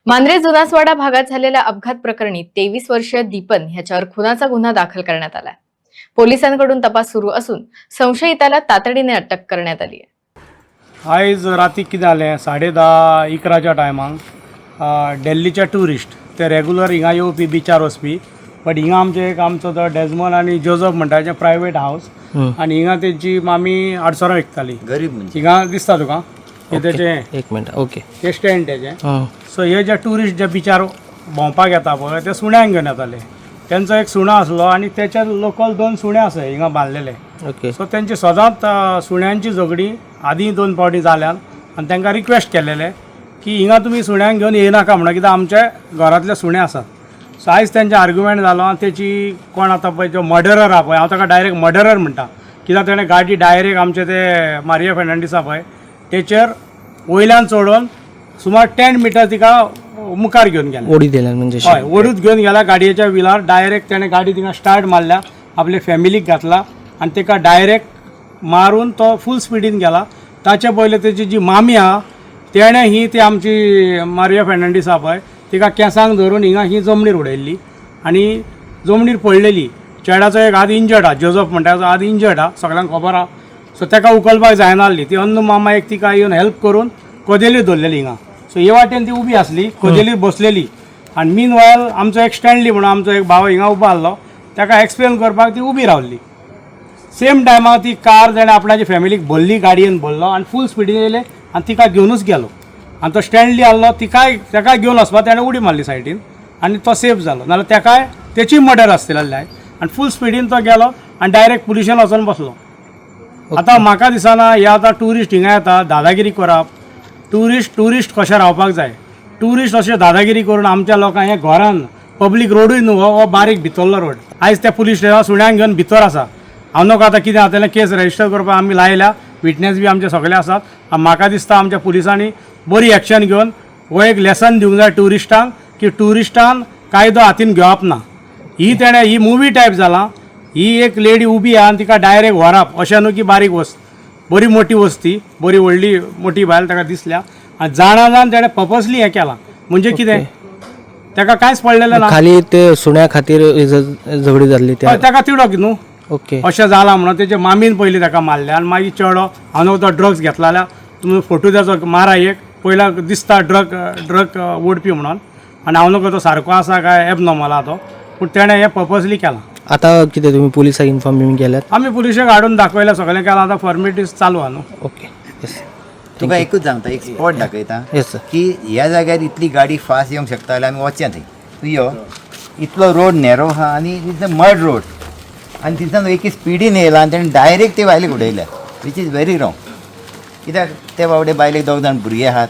मांद्रे जुनासवाडा भागात झालेल्या अपघात प्रकरणी 23 वर्षीय दीपन ह्याच्यावर खुनाचा गुन्हा दाखल करण्यात आलाय। पोलिसांकडून तपास सुरू असून संशयिताला तातडीने अटक करण्यात आली आहे। आयज राती कितें जालें 10:30-11च्या टायमाक दिल्लीचे ट्युरिस्ट ते रेगुलर हिंगा येवपी बिचार वचपी, बट हिंगा आमचो तो डेजमन आनी जोझफ म्हणटा प्रायवेट हाऊस आनी हिंगा तेंची मामी आडसरां विकताली। गरीब म्हणजे हिंगा दिसता तुका तेचें एक मिनट ओके ते स्टँड तेचें। सो हे जे ट्युरिस्ट जे बिचार भोंवपाक येता पळय ते सुण्यांक घेवन येताले। तेंचो एक सुणो आसलो आनी तेचे लोकल 2 सुणे आसा हिंगा बांदलेले। ओके सो तेंची सदांच सुण्यांची झगडी आदी 2 फावटी जाल्यान आनी तांकां रिक्वेस्ट केलेले की हिंगा तुमी सुण्यांक घेवन येनाका म्हणून, कित्याक आमचे घरांतले सुणे आसात। सो आयज तेंचे आर्ग्युमेंट जालो आनी तेची कोण आतां पळय जो मर्डरर आहा पळय, हांव ताका डायरेक्ट मर्डरर म्हणटा, कित्याक तेणें गाडी डायरेक्ट आमचे ते मारिया फेर्नांडीस आहा पळय तेचेर वयल्यान चडोवन सुमार 10 मिटर तिका मुखार घेवन गेला। ओडी दिल्यान म्हणजे हय, ओडूच घेवन गेला गाडयेच्या व्हिलार। डायरेक्ट तेणें गाडी तिका स्टार्ट मारल्या, आपले फॅमिलीक घातला आनी तिका डायरेक्ट मारून तो फूल स्पिडीन गेला। ताचे पयले तेची जी मामी आहा तेणें ही ती आमची मारिया फेर्नांडीस आहा पळय तिका केंसांक धरून हिंगा ही जमनीर उडयल्ली आनी जमनीर पडलेली। चेड्याचो एक हात इंजर्ड आहा, जोझफ म्हणटा तो हात इंजर्ड आहा, सगळ्यांक खबर आहा। सो ताका उखलपाक जायना आसली, ती अंदू मामा एक तिका येवन हेल्प करून कोदेलीर दवरलेली हिंगा। सो हे वाटेन ती उबी आसली, कोदेलीर बसलेली आनी मीन वायल आमचो एक स्टँडली म्हणून आमचो एक भाव हिंगा उबो आसलो, ताका एक्सप्लेन करपाक ती उबी रावल्ली। सेम टायमार ती कार जेणे आपणाची फॅमिलीक भरली, गाडयेन भरलो आनी फूल स्पिडीन येयले आनी तिका घेवनूच गेलो। आनी तो स्टँडली आसलो ताका घेवन वचपाक ताणें उडी मारली सायडीन आनी तो सेफ जालो, नाल्यार ताकाय तेची मर्डर आसलेली आनी फूल स्पिडीन तो गेलो आनी डायरेक्ट पुलिशेन वचून बसलो। आतां म्हाका दिसना हे आतां ट्युरिस्ट हिंगा येता दादागिरी करप, ट्युरिस्ट कशें रावपाक जाय। ट्युरिस्ट अशें दादागिरी करून आमच्या लोकांक हे घरान पब्लीक रोडूय न्हू, हो बारीक भितरलो रोड। आयज त्या पुलीस स्टेशनार सुण्यांक घेवन भितर आसा। हांव नका आतां कितें जातलें केस रजिस्टर करपाक आमी लायल्या, विटनेस बी आमचे सगळे आसात। म्हाका दिसता आमच्या पुलिसांनी बरी एक्शन घेवन हो एक लेसन दिवंक जाय ट्युरिस्टांक की ट्युरिस्टान कायदो हातीन घेवप ना। ही मुवी टायप जाला, ही एक लेडी उबी आहा आनी तिका डायरेक्ट व्हरप अशें न्हू की बारीक वस्त, बरी मोठी वस्ती, बरी व्हडली मोठी बायल ताका दिसल्या आनी जाण तेणें पर्पसली हें केलां। म्हणजे कितें ताका कांयच पडलेलें ना, खाली ते सुण्या खातीर झगडी जाल्ली ताका तिडोक न्हू। ओके अशें जालां म्हणून तेजे मामीन पयलीं ताका मारलें आनी मागीर चेडो हांव तो ड्रग्स घेतला जाल्यार तुमी फोटो तेजो मारा एक, पयला दिसता ड्रग ओडपी म्हणून, आनी हांव नकळो तो सारको आसा काय एबनॉर्मल आहा तो, पूण तेणें हें पर्पसली केलां। आता कितें तुमी पुलिसाक इन्फॉर्म केल्यात? आमी पुलिशेक हाडून दाखयलें, सगळें केलां, आतां फॉर्मेलिटीज चालू आहा न्हू। ओके येस तुका एकूच सांगता, एक स्पॉट दाखयता येस सर की ह्या जाग्यार इतली गाडी फास्ट येवंक शकता जाल्यार आमी वचया थंय। तूं यो, इतलो रोड नॅरो आहा आनी इट्स अ मड रोड आनी तितून एक स्पिडीन येयला आनी ताणें डायरेक्ट ते बायलेक उडयल्या, वीच इज व्हेरी रॉंग। कित्याक ते बावडे बायलेक 2 जाण भुरगे आहात,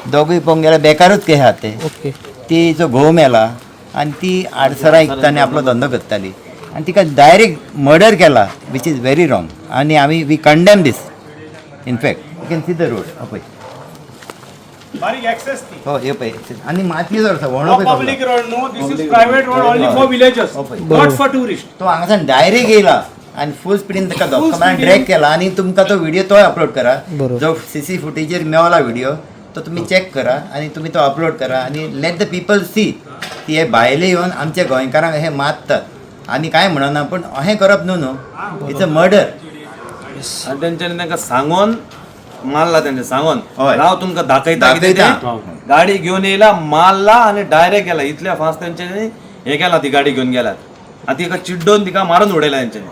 दोगूय पळोवंक गेल्यार बेकारूच कशे आहात ते। ओके तिचो घोव मेला आनी ती आडसरां विकतानी आपलो धंदो करताली आनी तिका डायरेक्ट मर्डर केला, वीच इज व्हेरी रॉंग आनी we condemn this. In fact you can see the road पळय, बारीक एक्सेस ती हो हे पळय आनी माती जर आसा पब्लीक रोड न्हू, this is private road only for villagers, not for tourist. तो हांगासान डायरेक्ट येयला आनी फूल स्पिडीन ताका धक्का मारून ड्रॅग केला आनी तुमकां तो व्हिडिओ तोय अपलोड करा, जो CC फुटेजेर मेवला व्हिडिओ तो तुमी चॅक करा आनी तुमी तो अपलोड करा आनी लेट द पीपल सी की हे भायले येवन आमच्या गोंयकारांक हे मारतात आनी कांय म्हणना, पूण अहें करप न्हू, इट्स अ मर्डर। आणि त्यांच्यानी तांकां सांगून मारला, त्यांनी सांगून हय. राव तुमकां दाखयता कितें ते गाडी घेवन येयला, मारला आनी डायरेक्ट गेला। इतल्या फास्ट तेंच्यांनी हे केला, ती गाडी घेवन गेल्यात आनी तिका चिड्डोवन तिका मारून उडयला तेंच्यांनी।